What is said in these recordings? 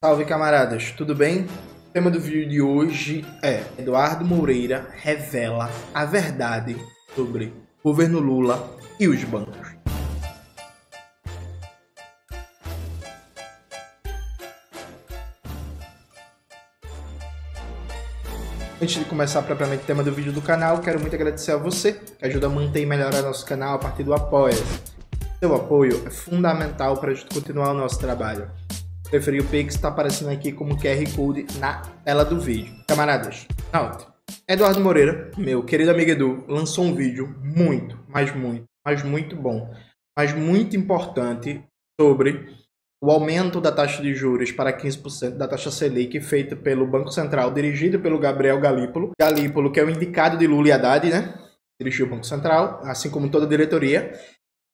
Salve, camaradas, tudo bem? O tema do vídeo de hoje é: Eduardo Moreira revela a verdade sobre o governo Lula e os bancos. Antes de começar propriamente o tema do vídeo do canal, quero muito agradecer a você que ajuda a manter e melhorar nosso canal a partir do Apoia-se. Seu apoio é fundamental para a gente continuar o nosso trabalho. Se preferir, o Pix está aparecendo aqui como QR Code na tela do vídeo. Camaradas, Eduardo Moreira, meu querido amigo Edu, lançou um vídeo muito bom, mas muito importante sobre o aumento da taxa de juros para 15% da taxa Selic feita pelo Banco Central, dirigido pelo Gabriel Galípolo. Galípolo, que é o indicado de Lula e Haddad, né? Dirigiu o Banco Central, assim como toda a diretoria.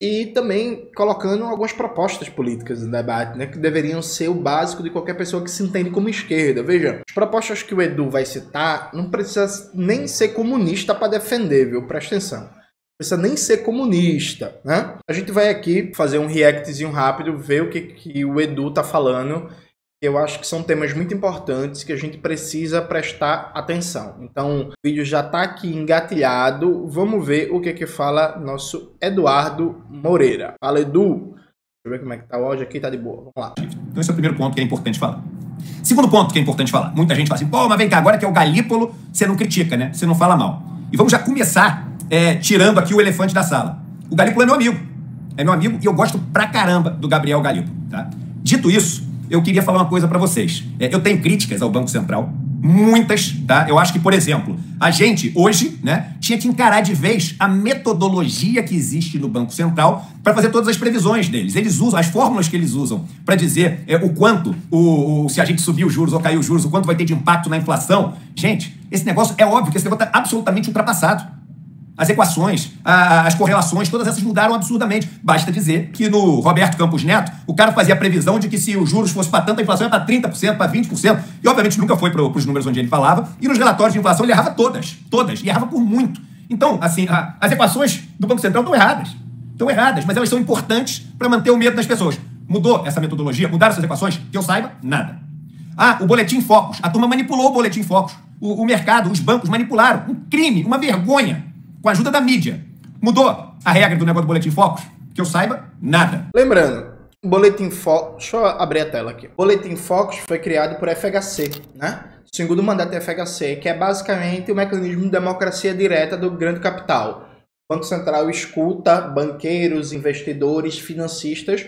E também colocando algumas propostas políticas no debate, né, que deveriam ser o básico de qualquer pessoa que se entende como esquerda. Veja, as propostas que o Edu vai citar não precisa nem ser comunista para defender, viu? Presta atenção. Não precisa nem ser comunista, né? A gente vai aqui fazer um reactzinho rápido, ver o que o Edu tá falando. Eu acho que são temas muito importantes que a gente precisa prestar atenção. Então, o vídeo já está aqui engatilhado. Vamos ver o que fala nosso Eduardo Moreira. Fala, Edu. Deixa eu ver como é que tá o áudio aqui. Tá de boa. Vamos lá. Então, esse é o primeiro ponto que é importante falar. Segundo ponto que é importante falar. Muita gente fala assim, pô, mas vem cá, agora que é o Galípolo, você não critica, né? Você não fala mal. E vamos já começar tirando aqui o elefante da sala. O Galípolo é meu amigo. É meu amigo e eu gosto pra caramba do Gabriel Galípolo, tá? Dito isso, eu queria falar uma coisa para vocês. Eu tenho críticas ao Banco Central, muitas, tá? Eu acho que, por exemplo, a gente hoje, né, tinha que encarar de vez a metodologia que existe no Banco Central para fazer todas as previsões deles. Eles usam as fórmulas que eles usam para dizer o quanto, se a gente subir os juros ou cair os juros, o quanto vai ter de impacto na inflação. Gente, esse negócio, é óbvio que esse negócio está absolutamente ultrapassado. As equações, as correlações, todas essas mudaram absurdamente. Basta dizer que no Roberto Campos Neto, o cara fazia a previsão de que se os juros fossem para tanta, a inflação ia para 30%, para 20%. E, obviamente, nunca foi para os números onde ele falava. E nos relatórios de inflação ele errava todas. E errava por muito. Então, assim, as equações do Banco Central estão erradas. Estão erradas, mas elas são importantes para manter o medo das pessoas. Mudou essa metodologia? Mudaram essas equações? Que eu saiba, nada. O Boletim Focus. A turma manipulou o Boletim Focus. O mercado, os bancos manipularam. Um crime, uma vergonha. Com a ajuda da mídia. Mudou a regra do negócio do Boletim Focus? Que eu saiba, nada. Lembrando, o Boletim Focus... Deixa eu abrir a tela aqui. O Boletim Focus foi criado por FHC, né? O segundo mandato da FHC, que é basicamente o mecanismo de democracia direta do grande capital. O Banco Central escuta banqueiros, investidores, financistas,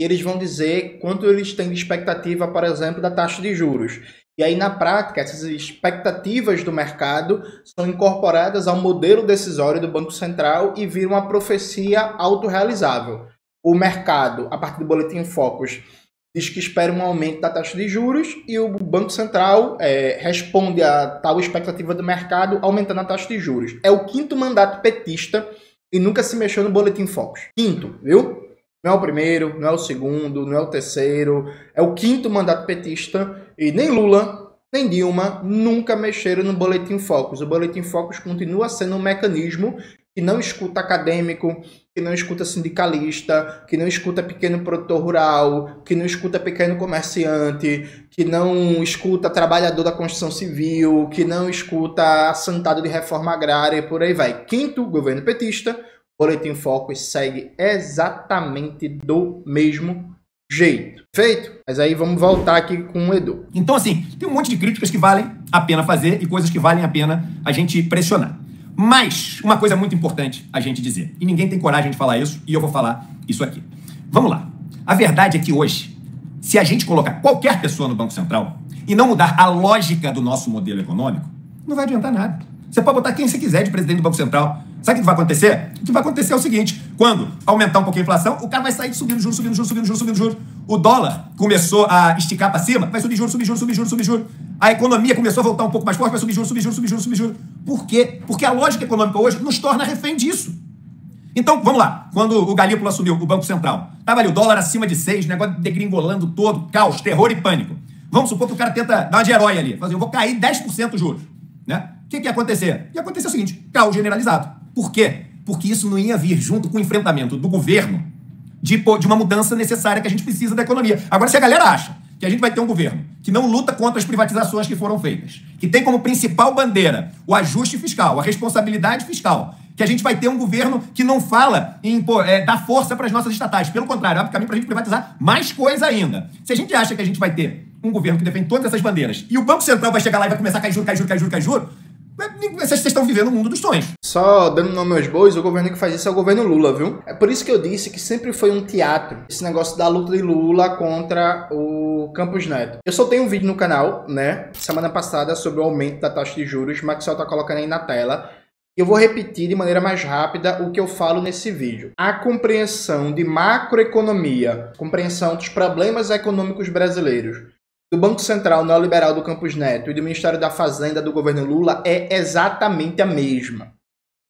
e eles vão dizer quanto eles têm de expectativa, por exemplo, da taxa de juros. E aí, na prática, essas expectativas do mercado são incorporadas ao modelo decisório do Banco Central e viram uma profecia autorrealizável. O mercado, a partir do Boletim Focus, diz que espera um aumento da taxa de juros e o Banco Central responde a tal expectativa do mercado aumentando a taxa de juros. É o quinto mandato petista e nunca se mexeu no Boletim Focus. Quinto, viu? Não é o primeiro, não é o segundo, não é o terceiro. É o quinto mandato petista e nem Lula, nem Dilma nunca mexeram no Boletim Focus. O Boletim Focus continua sendo um mecanismo que não escuta acadêmico, que não escuta sindicalista, que não escuta pequeno produtor rural, que não escuta pequeno comerciante, que não escuta trabalhador da construção civil, que não escuta assentado de reforma agrária e por aí vai. Quinto governo petista, Boletim Focus segue exatamente do mesmo jeito. Feito? Mas aí vamos voltar aqui com o Edu. Então, assim, tem um monte de críticas que valem a pena fazer e coisas que valem a pena a gente pressionar. Mas, uma coisa muito importante a gente dizer, e ninguém tem coragem de falar isso, e eu vou falar isso aqui. Vamos lá. A verdade é que hoje, se a gente colocar qualquer pessoa no Banco Central e não mudar a lógica do nosso modelo econômico, não vai adiantar nada. Você pode botar quem você quiser de presidente do Banco Central. Sabe o que vai acontecer? O que vai acontecer é o seguinte, quando aumentar um pouquinho a inflação, o cara vai sair subindo juros. O dólar começou a esticar para cima, vai subir juros. A economia começou a voltar um pouco mais forte, vai subir juros. Por quê? Porque a lógica econômica hoje nos torna refém disso. Então, vamos lá. Quando o Galípolo assumiu o Banco Central, estava ali o dólar acima de 6, o negócio degringolando todo, caos, terror e pânico. Vamos supor que o cara tenta dar uma de herói ali, fazer, eu vou cair 10% os juros, né? O que ia acontecer? Ia acontecer o seguinte, caos generalizado. Por quê? Porque isso não ia vir junto com o enfrentamento do governo de uma mudança necessária que a gente precisa da economia. Agora, se a galera acha que a gente vai ter um governo que não luta contra as privatizações que foram feitas, que tem como principal bandeira o ajuste fiscal, a responsabilidade fiscal, que a gente vai ter um governo que não fala em dar força para as nossas estatais. Pelo contrário, abre caminho para a gente privatizar mais coisa ainda. Se a gente acha que a gente vai ter um governo que defende todas essas bandeiras e o Banco Central vai chegar lá e vai começar a cair juro, vocês estão vivendo o mundo dos sonhos. Só dando nome aos bois, o governo que faz isso é o governo Lula, viu? É por isso que eu disse que sempre foi um teatro esse negócio da luta de Lula contra o Campos Neto. Eu soltei um vídeo no canal, né, semana passada, sobre o aumento da taxa de juros. O Maxwell tá colocando aí na tela. Eu vou repetir de maneira mais rápida o que eu falo nesse vídeo. A compreensão de macroeconomia, compreensão dos problemas econômicos brasileiros, do Banco Central neoliberal do Campos Neto e do Ministério da Fazenda do governo Lula é exatamente a mesma.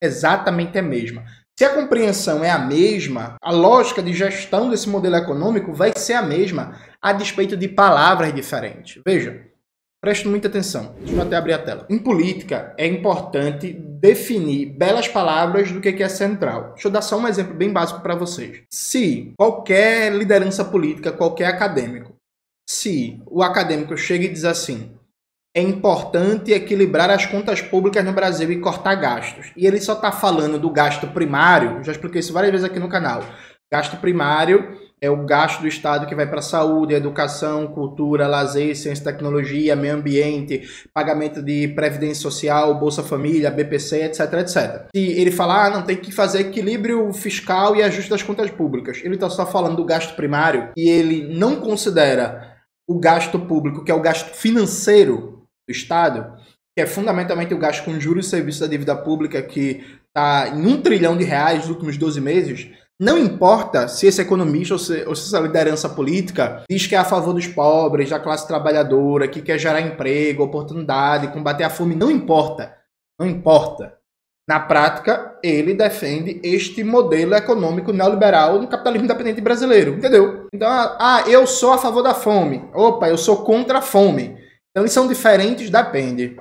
Exatamente a mesma. Se a compreensão é a mesma, a lógica de gestão desse modelo econômico vai ser a mesma, a despeito de palavras diferentes. Veja, preste muita atenção. Deixa eu até abrir a tela. Em política, é importante definir belas palavras do que é central. Deixa eu dar só um exemplo bem básico para vocês. Se qualquer liderança política, qualquer acadêmico, se o acadêmico chega e diz assim, é importante equilibrar as contas públicas no Brasil e cortar gastos, e ele só está falando do gasto primário, já expliquei isso várias vezes aqui no canal, gasto primário é o gasto do Estado que vai para saúde, educação, cultura, lazer, ciência e tecnologia, meio ambiente, pagamento de previdência social, Bolsa Família, BPC, etc, etc. Se ele falar, não, tem que fazer equilíbrio fiscal e ajuste das contas públicas, ele está só falando do gasto primário e ele não considera o gasto público, que é o gasto financeiro do Estado, que é fundamentalmente o gasto com juros e serviços da dívida pública, que está em R$1 trilhão nos últimos 12 meses, não importa se esse economista ou se essa liderança política diz que é a favor dos pobres, da classe trabalhadora, que quer gerar emprego, oportunidade, combater a fome, não importa. Não importa. Na prática, ele defende este modelo econômico neoliberal do capitalismo independente brasileiro, entendeu? Então, eu sou a favor da fome. Opa, eu sou contra a fome. Então, eles são diferentes? Depende.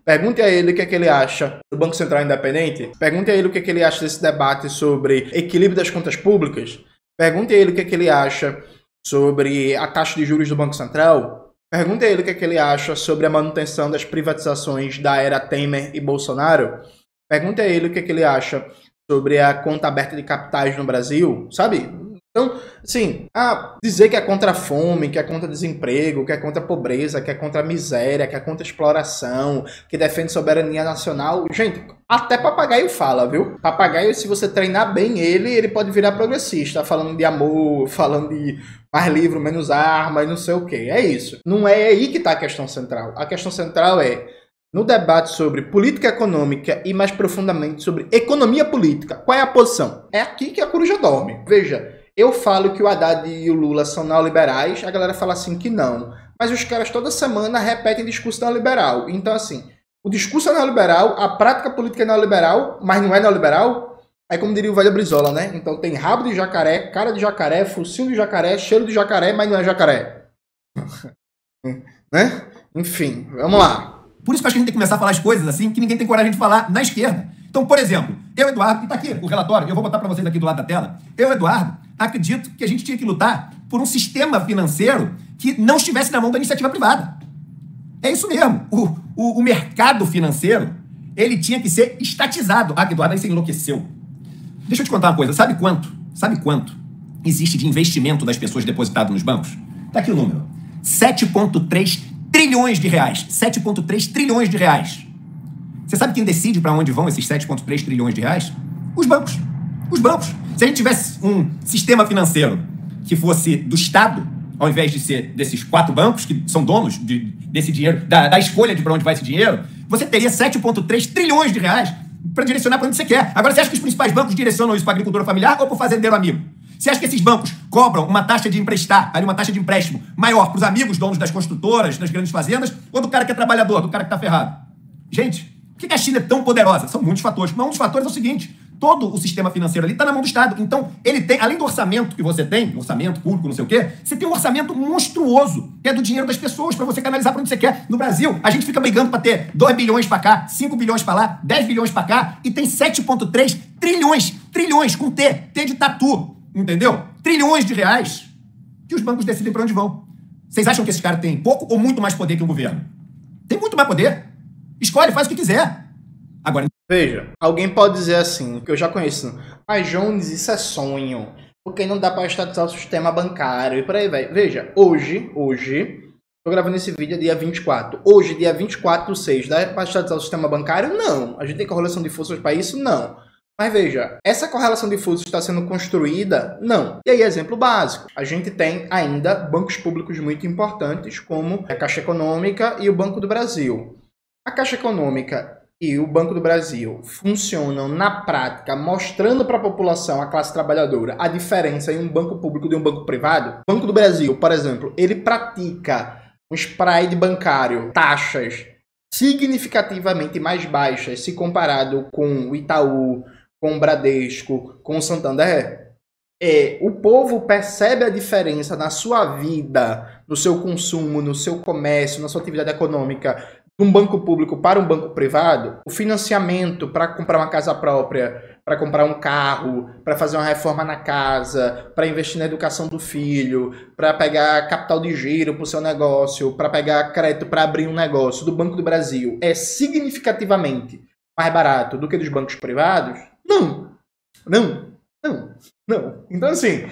Pergunte a ele o que é que ele acha do Banco Central Independente. Pergunte a ele o que é que ele acha desse debate sobre equilíbrio das contas públicas. Pergunte a ele o que é que ele acha sobre a taxa de juros do Banco Central. Pergunte a ele o que é que ele acha sobre a manutenção das privatizações da era Temer e Bolsonaro. Pergunte a ele o que é que ele acha sobre a conta aberta de capitais no Brasil, sabe? Então, assim, dizer que é contra a fome, que é contra desemprego, que é contra a pobreza, que é contra a miséria, que é contra a exploração, que defende soberania nacional, gente, até papagaio fala, viu? Papagaio, se você treinar bem ele pode virar progressista, falando de amor, falando de mais livro, menos arma e não sei o que. É isso. Não é aí que está a questão central. A questão central é, no debate sobre política econômica e mais profundamente sobre economia política, qual é a posição? É aqui que a coruja dorme. Veja, eu falo que o Haddad e o Lula são neoliberais, a galera fala assim que não. Mas os caras toda semana repetem discurso neoliberal. Então, assim, o discurso é neoliberal, a prática política é neoliberal, mas não é neoliberal. Aí, como diria o velho Brizola, né? Então tem rabo de jacaré, cara de jacaré, focinho de jacaré, cheiro de jacaré, mas não é jacaré. Né? Enfim, vamos lá. Por isso que eu acho que a gente tem que começar a falar as coisas assim que ninguém tem coragem de falar na esquerda. Então, por exemplo, eu, Eduardo, e tá aqui o relatório, eu vou botar para vocês aqui do lado da tela. Eu, Eduardo, acredito que a gente tinha que lutar por um sistema financeiro que não estivesse na mão da iniciativa privada. É isso mesmo. O mercado financeiro, ele tinha que ser estatizado. Eduardo, aí você enlouqueceu. Deixa eu te contar uma coisa. Sabe quanto existe de investimento das pessoas depositado nos bancos? Tá aqui o número. 7,3 trilhões de reais. 7,3 trilhões de reais. Você sabe quem decide para onde vão esses 7,3 trilhões de reais? Os bancos. Os bancos. Se a gente tivesse um sistema financeiro que fosse do Estado, ao invés de ser desses 4 bancos que são donos desse dinheiro, da escolha de para onde vai esse dinheiro, você teria 7,3 trilhões de reais para direcionar para onde você quer. Agora, você acha que os principais bancos direcionam isso para a agricultura familiar ou para o fazendeiro amigo? Você acha que esses bancos cobram uma taxa de emprestar, ali uma taxa de empréstimo maior para os amigos donos das construtoras, das grandes fazendas, ou do cara que é trabalhador, do cara que está ferrado? Gente, por que a China é tão poderosa? São muitos fatores. Mas um dos fatores é o seguinte: todo o sistema financeiro ali está na mão do Estado. Então, ele tem, além do orçamento que você tem, orçamento público, não sei o quê, você tem um orçamento monstruoso, que é do dinheiro das pessoas, para você canalizar para onde você quer. No Brasil, a gente fica brigando para ter 2 bilhões para cá, 5 bilhões para lá, 10 bilhões para cá, e tem 7,3 trilhões com T de tatu, entendeu? Trilhões de reais que os bancos decidem para onde vão. Vocês acham que esses caras têm pouco ou muito mais poder que um governo? Tem muito mais poder. Escolhe, faz o que quiser. Agora, veja, alguém pode dizer assim, que eu já conheço, mas Jones, isso é sonho, porque não dá para estatizar o sistema bancário e por aí vai. Veja, hoje, tô gravando esse vídeo dia 24. Hoje, dia 24/6, dá para estatizar o sistema bancário? Não. A gente tem correlação de forças para isso? Não. Mas veja, essa correlação de forças está sendo construída? Não. E aí, exemplo básico. A gente tem ainda bancos públicos muito importantes, como a Caixa Econômica e o Banco do Brasil. A Caixa Econômica e o Banco do Brasil funcionam na prática, mostrando para a população, a classe trabalhadora, a diferença em um banco público de um banco privado. O Banco do Brasil, por exemplo, ele pratica um spread bancário, taxas significativamente mais baixas se comparado com o Itaú, com o Bradesco, com o Santander. O povo percebe a diferença na sua vida, no seu consumo, no seu comércio, na sua atividade econômica, de um banco público para um banco privado. O financiamento para comprar uma casa própria, para comprar um carro, para fazer uma reforma na casa, para investir na educação do filho, para pegar capital de giro para o seu negócio, para pegar crédito para abrir um negócio do Banco do Brasil é significativamente mais barato do que dos bancos privados? Não. Então, assim,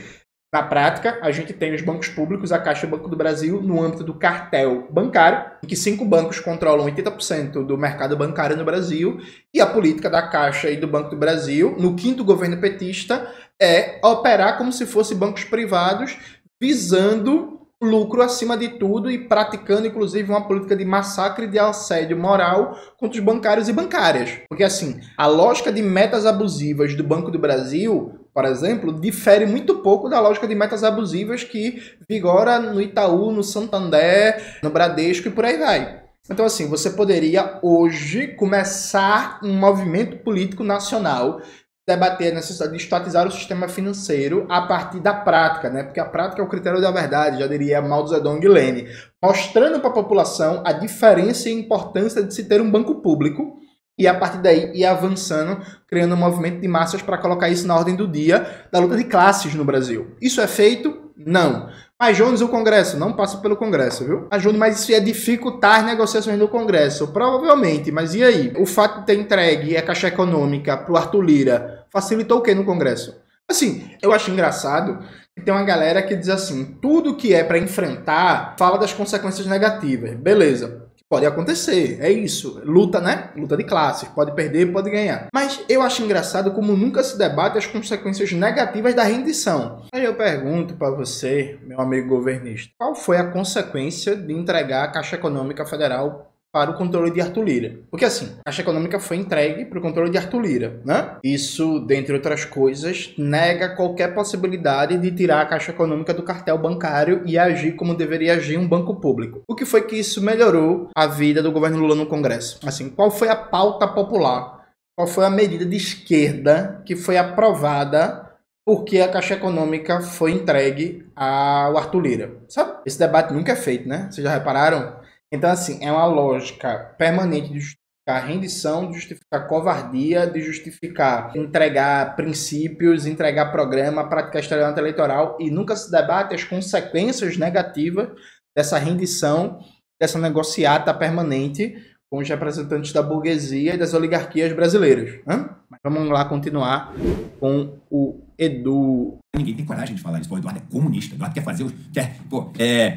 na prática, a gente tem os bancos públicos, a Caixa e o Banco do Brasil, no âmbito do cartel bancário, em que 5 bancos controlam 80% do mercado bancário no Brasil, e a política da Caixa e do Banco do Brasil, no 5º governo petista, é operar como se fossem bancos privados, visando lucro acima de tudo e praticando, inclusive, uma política de massacre e de assédio moral contra os bancários e bancárias. Porque, assim, a lógica de metas abusivas do Banco do Brasil, por exemplo, difere muito pouco da lógica de metas abusivas que vigora no Itaú, no Santander, no Bradesco e por aí vai. Então, assim, você poderia hoje começar um movimento político nacional, debater a necessidade de estatizar o sistema financeiro a partir da prática, né? Porque a prática é o critério da verdade, já diria Mao Zedong e Lenin, mostrando para a população a diferença e a importância de se ter um banco público e a partir daí ir avançando, criando um movimento de massas para colocar isso na ordem do dia da luta de classes no Brasil. Isso é feito? Não. Mas, Jones, o Congresso não passa pelo Congresso, viu? Jones, mas isso ia dificultar as negociações do Congresso. Provavelmente, mas e aí? O fato de ter entregue a Caixa Econômica para o Arthur Lira facilitou o que no Congresso? Assim, eu acho engraçado que tem uma galera que diz assim, tudo que é para enfrentar fala das consequências negativas. Beleza. Pode acontecer, é isso. Luta, né? Luta de classes. Pode perder, pode ganhar. Mas eu acho engraçado como nunca se debate as consequências negativas da rendição. Aí eu pergunto para você, meu amigo governista, qual foi a consequência de entregar a Caixa Econômica Federal para o controle de Arthur Lira? Porque assim, a Caixa Econômica foi entregue para o controle de Arthur Lira, né? Isso, dentre outras coisas, nega qualquer possibilidade de tirar a Caixa Econômica do cartel bancário e agir como deveria agir um banco público. O que foi que isso melhorou a vida do governo Lula no Congresso? Assim, qual foi a pauta popular? Qual foi a medida de esquerda que foi aprovada porque a Caixa Econômica foi entregue ao Arthur Lira? Sabe? Esse debate nunca é feito, né? Vocês já repararam? Então, assim, é uma lógica permanente de justificar rendição, de justificar covardia, de justificar entregar princípios, entregar programa, praticar estelionato eleitoral e nunca se debate as consequências negativas dessa rendição, dessa negociata permanente com os representantes da burguesia e das oligarquias brasileiras. Mas vamos lá continuar com o Edu. Ninguém tem coragem de falar isso. Pô, o Eduardo é comunista. O Eduardo quer fazer...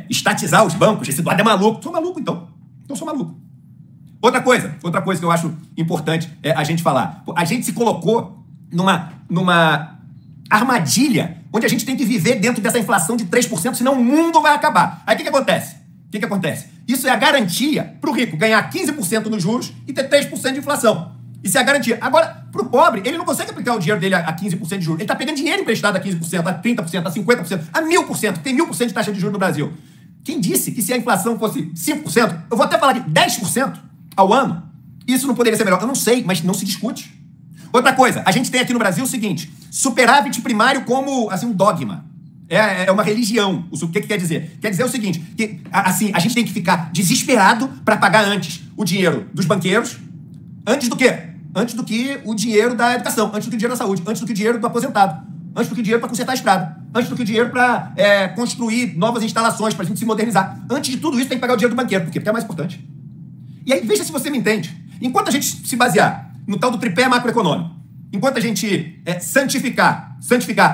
estatizar os bancos. Esse Eduardo é maluco. Sou maluco, então. Então sou maluco. Outra coisa que eu acho importante a gente falar. Pô, a gente se colocou numa armadilha onde a gente tem que viver dentro dessa inflação de 3%, senão o mundo vai acabar. Aí o que acontece? Isso é a garantia para o rico ganhar 15% nos juros e ter 3% de inflação. Isso é a garantia. Agora, pro pobre, ele não consegue aplicar o dinheiro dele a 15% de juros. Ele tá pegando dinheiro emprestado a 15%, a 30%, a 50%, a 1000%. Tem 1000% de taxa de juros no Brasil. Quem disse que se a inflação fosse 5%, eu vou até falar de 10% ao ano, isso não poderia ser melhor? Eu não sei, mas não se discute. Outra coisa, a gente tem aqui no Brasil o seguinte, superávit primário como, assim, um dogma. É uma religião. O que quer dizer? Quer dizer o seguinte, que, assim, a gente tem que ficar desesperado para pagar antes o dinheiro dos banqueiros, antes do quê? Antes do que o dinheiro da educação, antes do que o dinheiro da saúde, antes do que o dinheiro do aposentado, antes do que o dinheiro para consertar a estrada. antes do que o dinheiro para construir novas instalações, para a gente se modernizar. Antes de tudo isso, tem que pagar o dinheiro do banqueiro. Por quê? Porque é mais importante. E aí, veja se você me entende. Enquanto a gente se basear no tal do tripé macroeconômico, enquanto a gente santificar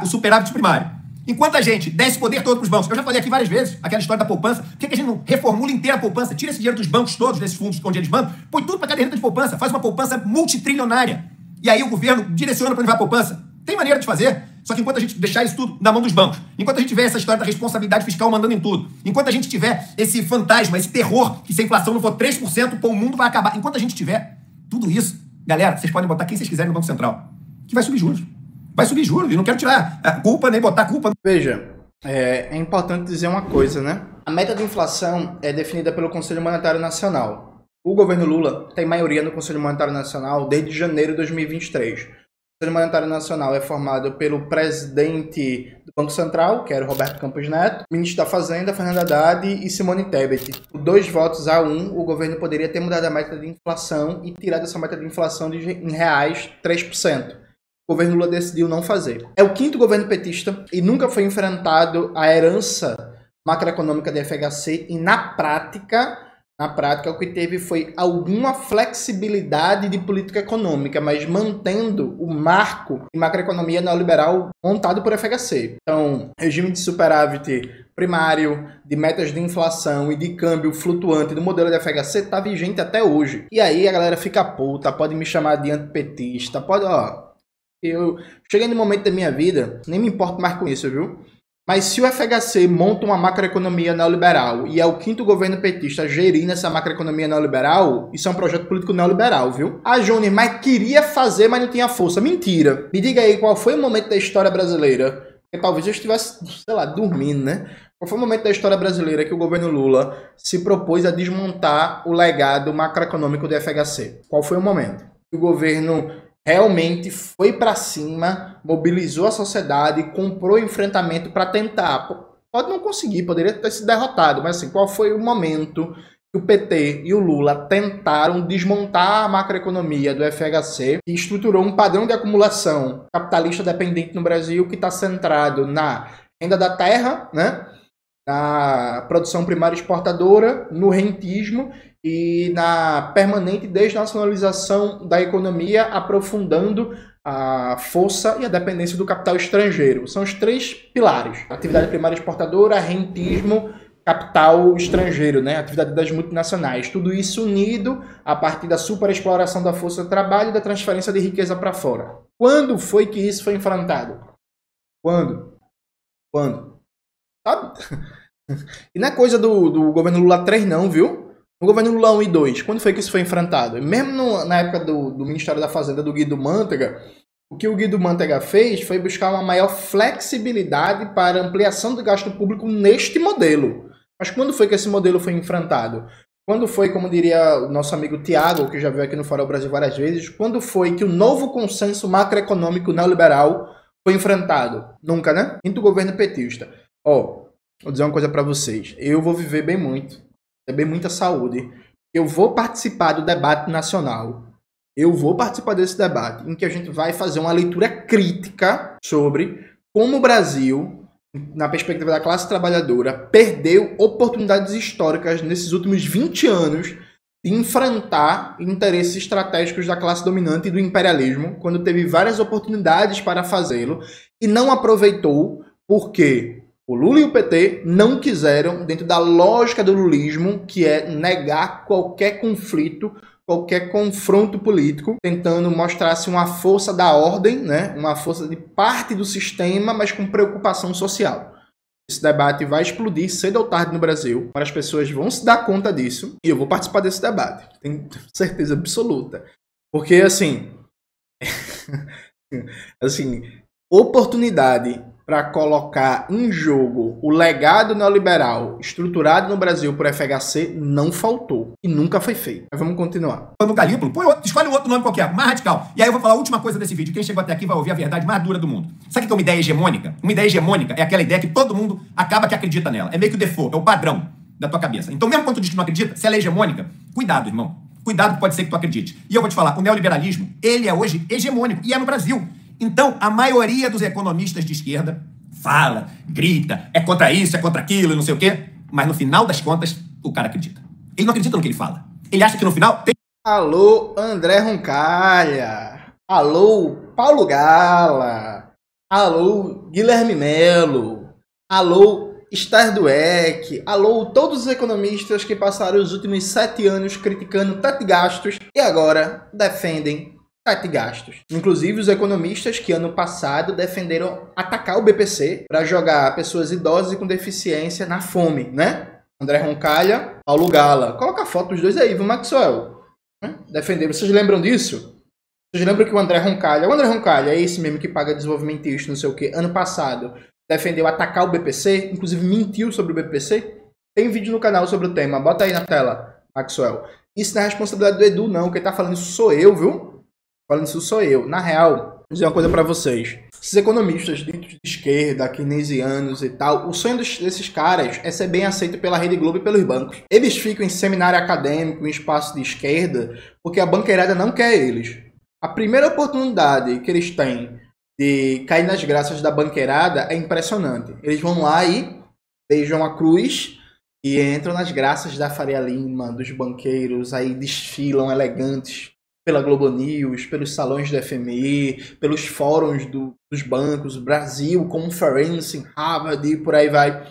o superávit primário, enquanto a gente der esse poder todo para os bancos, eu já falei aqui várias vezes, aquela história da poupança, por que a gente não reformula inteira a poupança, tira esse dinheiro dos bancos todos, desses fundos onde eles mandam, põe tudo para caderneta de poupança, faz uma poupança multitrilionária. E aí o governo direciona para onde vai a poupança. Tem maneira de fazer, só que enquanto a gente deixar isso tudo na mão dos bancos, enquanto a gente tiver essa história da responsabilidade fiscal mandando em tudo, enquanto a gente tiver esse fantasma, esse terror, que se a inflação não for 3%, pô, o mundo vai acabar. Enquanto a gente tiver tudo isso, galera, vocês podem botar quem vocês quiserem no Banco Central, que vai subir juros. Vai subir juros, e não quero tirar a culpa, nem botar a culpa. Veja, é importante dizer uma coisa, né? A meta de inflação é definida pelo Conselho Monetário Nacional. O governo Lula tem maioria no Conselho Monetário Nacional desde janeiro de 2023. O Conselho Monetário Nacional é formado pelo presidente do Banco Central, que era o Roberto Campos Neto, ministro da Fazenda, Fernando Haddad, e Simone Tebet. Por 2 votos a 1, o governo poderia ter mudado a meta de inflação e tirado essa meta de inflação em reais 3%. O governo Lula decidiu não fazer. É o 5º governo petista e nunca foi enfrentado a herança macroeconômica da FHC e na prática o que teve foi alguma flexibilidade de política econômica, mas mantendo o marco de macroeconomia neoliberal montado por FHC. Então, regime de superávit primário, de metas de inflação e de câmbio flutuante do modelo da FHC está vigente até hoje. E aí a galera fica puta, pode me chamar de antipetista, pode, eu cheguei no momento da minha vida, nem me importo mais com isso, viu? Mas se o FHC monta uma macroeconomia neoliberal e é o 5º governo petista gerindo essa macroeconomia neoliberal, isso é um projeto político neoliberal, viu? Júnior, mas queria fazer, mas não tinha força. Mentira. Me diga aí qual foi o momento da história brasileira, porque talvez eu estivesse, sei lá, dormindo, né? Qual foi o momento da história brasileira que o governo Lula se propôs a desmontar o legado macroeconômico do FHC? Qual foi o momento? O governo realmente foi para cima, mobilizou a sociedade, comprou enfrentamento para tentar. Pode não conseguir, poderia ter sido derrotado, mas assim, qual foi o momento que o PT e o Lula tentaram desmontar a macroeconomia do FHC e estruturou um padrão de acumulação capitalista dependente no Brasil que está centrado na renda da terra, né? Na produção primária exportadora, no rentismo e na permanente desnacionalização da economia, aprofundando a força e a dependência do capital estrangeiro. São os 3 pilares: atividade primária exportadora, rentismo, capital estrangeiro, né? Atividade das multinacionais. Tudo isso unido a partir da superexploração da força de trabalho e da transferência de riqueza para fora. Quando foi que isso foi enfrentado? Quando? Sabe? E não é coisa do governo Lula 3 não, viu? No governo Lula 1 e 2, quando foi que isso foi enfrentado? Mesmo na época do Ministério da Fazenda do Guido Mantega, o que o Guido Mantega fez foi buscar uma maior flexibilidade para ampliação do gasto público neste modelo. Mas quando foi que esse modelo foi enfrentado? Quando foi, como diria o nosso amigo Tiago, que já veio aqui no Fora Brasil várias vezes, quando foi que o novo consenso macroeconômico neoliberal foi enfrentado? Nunca, né? Quinto governo petista. Vou dizer uma coisa para vocês. Eu vou viver bem muito. Ter bem muita saúde. Eu vou participar do debate nacional. Eu vou participar desse debate em que a gente vai fazer uma leitura crítica sobre como o Brasil, na perspectiva da classe trabalhadora, perdeu oportunidades históricas nesses últimos 20 anos de enfrentar interesses estratégicos da classe dominante e do imperialismo, quando teve várias oportunidades para fazê-lo e não aproveitou porque o Lula e o PT não quiseram, dentro da lógica do lulismo, que é negar qualquer conflito, qualquer confronto político, tentando mostrar-se uma força da ordem, né? Uma força de parte do sistema, mas com preocupação social. Esse debate vai explodir cedo ou tarde no Brasil, as pessoas vão se dar conta disso, e eu vou participar desse debate, tenho certeza absoluta. Porque, assim, oportunidade para colocar em jogo o legado neoliberal estruturado no Brasil por FHC não faltou e nunca foi feito. Mas vamos continuar. No Galípolo, escolhe um outro nome qualquer, mais radical. E aí eu vou falar a última coisa desse vídeo. Quem chegou até aqui vai ouvir a verdade mais dura do mundo. Sabe o que é uma ideia hegemônica? Uma ideia hegemônica é aquela ideia que todo mundo acaba que acredita nela. É meio que o default, é o padrão da tua cabeça. Então mesmo quando tu diz que não acredita, se ela é hegemônica, cuidado, irmão. Cuidado que pode ser que tu acredite. E eu vou te falar, o neoliberalismo, ele é hoje hegemônico e é no Brasil. Então, a maioria dos economistas de esquerda, fala, grita, é contra isso, é contra aquilo, não sei o quê, mas no final das contas, o cara acredita. Ele não acredita no que ele fala. Ele acha que no final tem... Alô, André Roncalha. Alô, Paulo Gala. Alô, Guilherme Melo. Alô, Esther Dweck. Alô, todos os economistas que passaram os últimos 7 anos criticando teto de gastos e agora defendem teto de gastos. Inclusive os economistas que ano passado defenderam atacar o BPC para jogar pessoas idosas e com deficiência na fome, né? André Roncalha, Paulo Gala. Coloca a foto dos dois aí, viu, Maxwell? Defenderam. Vocês lembram disso? Vocês lembram que o André Roncalha é esse mesmo que paga desenvolvimentista, não sei o que, ano passado defendeu atacar o BPC, inclusive mentiu sobre o BPC? Tem vídeo no canal sobre o tema, bota aí na tela, Maxwell. Isso não é responsabilidade do Edu, não. Quem tá falando isso sou eu, viu? Falando isso sou eu. Na real, vou dizer uma coisa pra vocês. Esses economistas ditos de esquerda, keynesianos e tal, o sonho desses caras é ser bem aceito pela Rede Globo e pelos bancos. Eles ficam em seminário acadêmico, em espaço de esquerda, porque a banqueirada não quer eles. A primeira oportunidade que eles têm de cair nas graças da banqueirada é impressionante. Eles vão lá e beijam a cruz e entram nas graças da Faria Lima, dos banqueiros, aí desfilam elegantes pela Globo News, pelos salões do FMI, pelos fóruns dos bancos, Brasil, Conference, Harvard e por aí vai.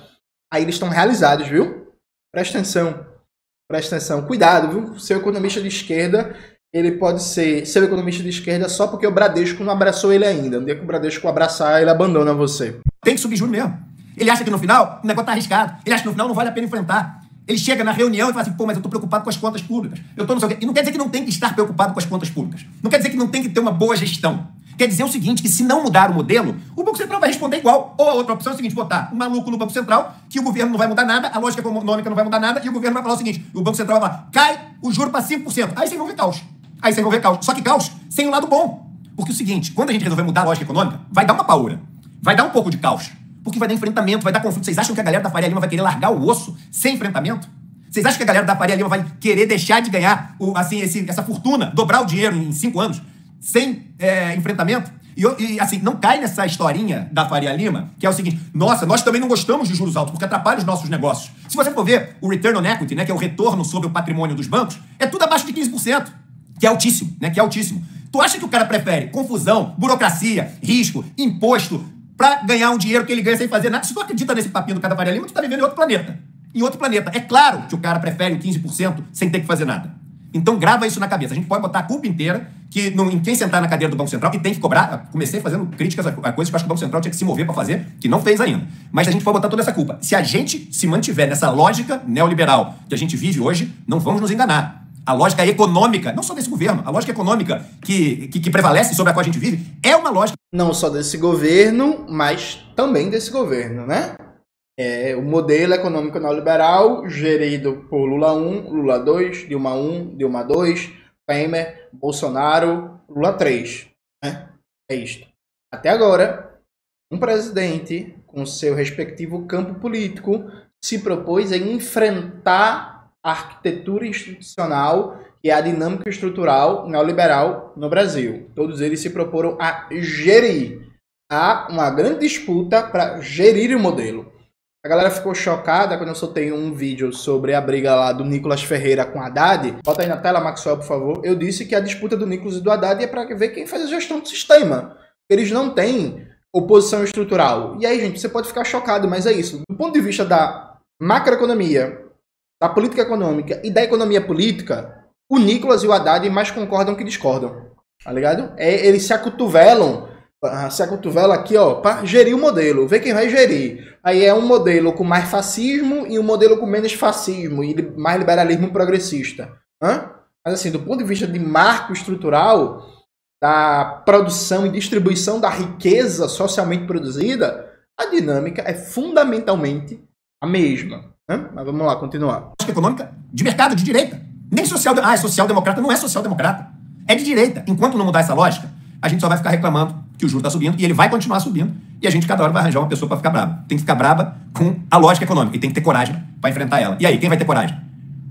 Aí eles estão realizados, viu? Presta atenção. Cuidado, viu? Ser economista de esquerda, ele pode ser seu economista de esquerda só porque o Bradesco não abraçou ele ainda. No dia que o Bradesco abraçar, ele abandona você. Tem que subir juros mesmo. Ele acha que no final o negócio tá arriscado. Ele acha que no final não vale a pena enfrentar. Ele chega na reunião e fala assim, pô, mas eu tô preocupado com as contas públicas. Eu tô não sei o quê. E não quer dizer que não tem que estar preocupado com as contas públicas. Não quer dizer que não tem que ter uma boa gestão. Quer dizer o seguinte, que se não mudar o modelo, o Banco Central vai responder igual. Ou a outra opção é o seguinte, botar um maluco no Banco Central, que o governo não vai mudar nada, a lógica econômica não vai mudar nada, e o governo vai falar o seguinte, o Banco Central vai falar, cai o juro para 5%. Aí vocês vão ver caos. Só que caos sem o lado bom. Porque é o seguinte, quando a gente resolver mudar a lógica econômica, vai dar uma paura. Vai dar um pouco de caos. Porque vai dar enfrentamento, vai dar conflito. Vocês acham que a galera da Faria Lima vai querer largar o osso sem enfrentamento? Vocês acham que a galera da Faria Lima vai querer deixar de ganhar essa fortuna, dobrar o dinheiro em 5 anos, sem enfrentamento? E assim, não cai nessa historinha da Faria Lima, que é o seguinte, nossa, nós também não gostamos de juros altos, porque atrapalha os nossos negócios. Se você for ver o return on equity, né, que é o retorno sobre o patrimônio dos bancos, é tudo abaixo de 15%, que é altíssimo, né, que é altíssimo. Tu acha que o cara prefere confusão, burocracia, risco, imposto, pra ganhar um dinheiro que ele ganha sem fazer nada? Se tu acredita nesse papinho do cara da Faria Lima, tu tá vivendo em outro planeta. Em outro planeta. É claro que o cara prefere o 15% sem ter que fazer nada. Então grava isso na cabeça. A gente pode botar a culpa inteira em quem sentar na cadeira do Banco Central, que tem que cobrar. Comecei fazendo críticas a coisas que eu acho que o Banco Central tinha que se mover para fazer, que não fez ainda. Mas a gente pode botar toda essa culpa. Se a gente se mantiver nessa lógica neoliberal que a gente vive hoje, não vamos nos enganar. A lógica econômica, não só desse governo, a lógica econômica que prevalece sobre a qual a gente vive, é uma lógica... Não só desse governo, mas também desse governo, né? É o modelo econômico neoliberal gerido por Lula 1, Lula 2, Dilma 1, Dilma 2, Temer, Bolsonaro, Lula 3. Né? É isto. Até agora, um presidente com seu respectivo campo político se propôs a enfrentar a arquitetura institucional e a dinâmica estrutural neoliberal no Brasil. Todos eles se proporam a gerir. Há uma grande disputa para gerir o modelo. A galera ficou chocada quando eu soltei um vídeo sobre a briga lá do Nicolas Ferreira com Haddad. Bota aí na tela, Maxwell, por favor. Eu disse que a disputa do Nicolas e do Haddad é para ver quem faz a gestão do sistema. Eles não têm oposição estrutural. E aí, gente, você pode ficar chocado, mas é isso. Do ponto de vista da macroeconomia, da política econômica e da economia política, o Nicolas e o Haddad mais concordam que discordam. Tá ligado? Eles se acotovelam aqui, ó, para gerir o modelo, ver quem vai gerir. Aí é um modelo com mais fascismo e um modelo com menos fascismo e mais liberalismo progressista. Mas assim, do ponto de vista de marco estrutural, da produção e distribuição da riqueza socialmente produzida, a dinâmica é fundamentalmente a mesma. Mas vamos lá, continuar. Econômica de mercado, de direita. Nem social-democrata não é social-democrata. É de direita. Enquanto não mudar essa lógica, a gente só vai ficar reclamando que o juro está subindo e ele vai continuar subindo e a gente cada hora vai arranjar uma pessoa para ficar brava. Tem que ficar brava com a lógica econômica e tem que ter coragem para enfrentar ela. E aí, quem vai ter coragem?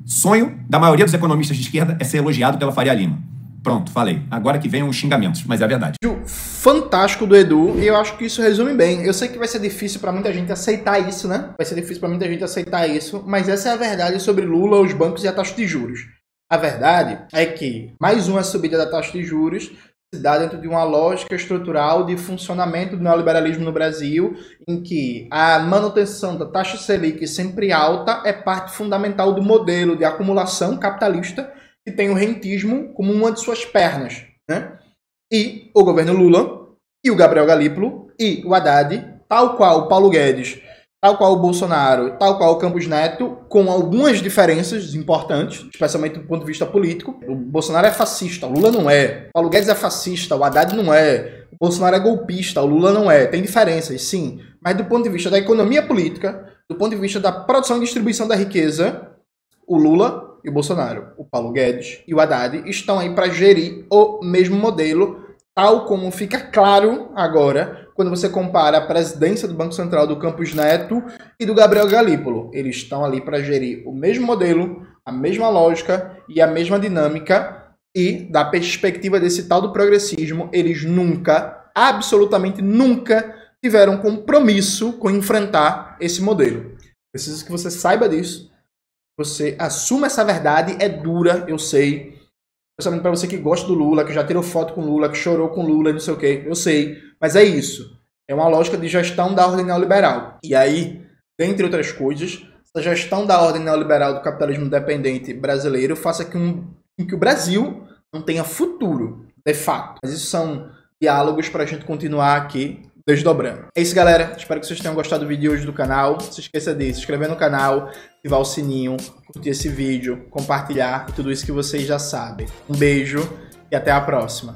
Sonho da maioria dos economistas de esquerda é ser elogiado pela Faria Lima. Pronto, falei. Agora que vem os xingamentos, mas é a verdade. Fantástico do Edu, e eu acho que isso resume bem. Eu sei que vai ser difícil pra muita gente aceitar isso, né? Vai ser difícil pra muita gente aceitar isso, mas essa é a verdade sobre Lula, os bancos e a taxa de juros. A verdade é que mais uma subida da taxa de juros se dá dentro de uma lógica estrutural de funcionamento do neoliberalismo no Brasil, em que a manutenção da taxa Selic sempre alta é parte fundamental do modelo de acumulação capitalista que tem o rentismo como uma de suas pernas, né? E o governo Lula, e o Gabriel Galípolo, e o Haddad, tal qual o Paulo Guedes, tal qual o Bolsonaro, tal qual o Campos Neto, com algumas diferenças importantes, especialmente do ponto de vista político. O Bolsonaro é fascista, o Lula não é. O Paulo Guedes é fascista, o Haddad não é. O Bolsonaro é golpista, o Lula não é. Tem diferenças, sim. Mas do ponto de vista da economia política, do ponto de vista da produção e distribuição da riqueza, o Lula e o Bolsonaro, o Paulo Guedes e o Haddad estão aí para gerir o mesmo modelo, tal como fica claro agora quando você compara a presidência do Banco Central do Campos Neto e do Gabriel Galípolo. Eles estão ali para gerir o mesmo modelo, a mesma lógica e a mesma dinâmica, e da perspectiva desse tal do progressismo, eles nunca, absolutamente nunca, tiveram compromisso com enfrentar esse modelo. Preciso que você saiba disso. Você assuma essa verdade, é dura, eu sei. Principalmente para você que gosta do Lula, que já tirou foto com o Lula, que chorou com o Lula e não sei o que, eu sei. Mas é isso. É uma lógica de gestão da ordem neoliberal. E aí, dentre outras coisas, essa gestão da ordem neoliberal do capitalismo dependente brasileiro faça com que o Brasil não tenha futuro, de fato. Mas isso são diálogos para a gente continuar aqui desdobrando. É isso, galera. Espero que vocês tenham gostado do vídeo hoje do canal. Não se esqueça de se inscrever no canal, ativar o sininho, curtir esse vídeo, compartilhar, tudo isso que vocês já sabem. Um beijo e até a próxima.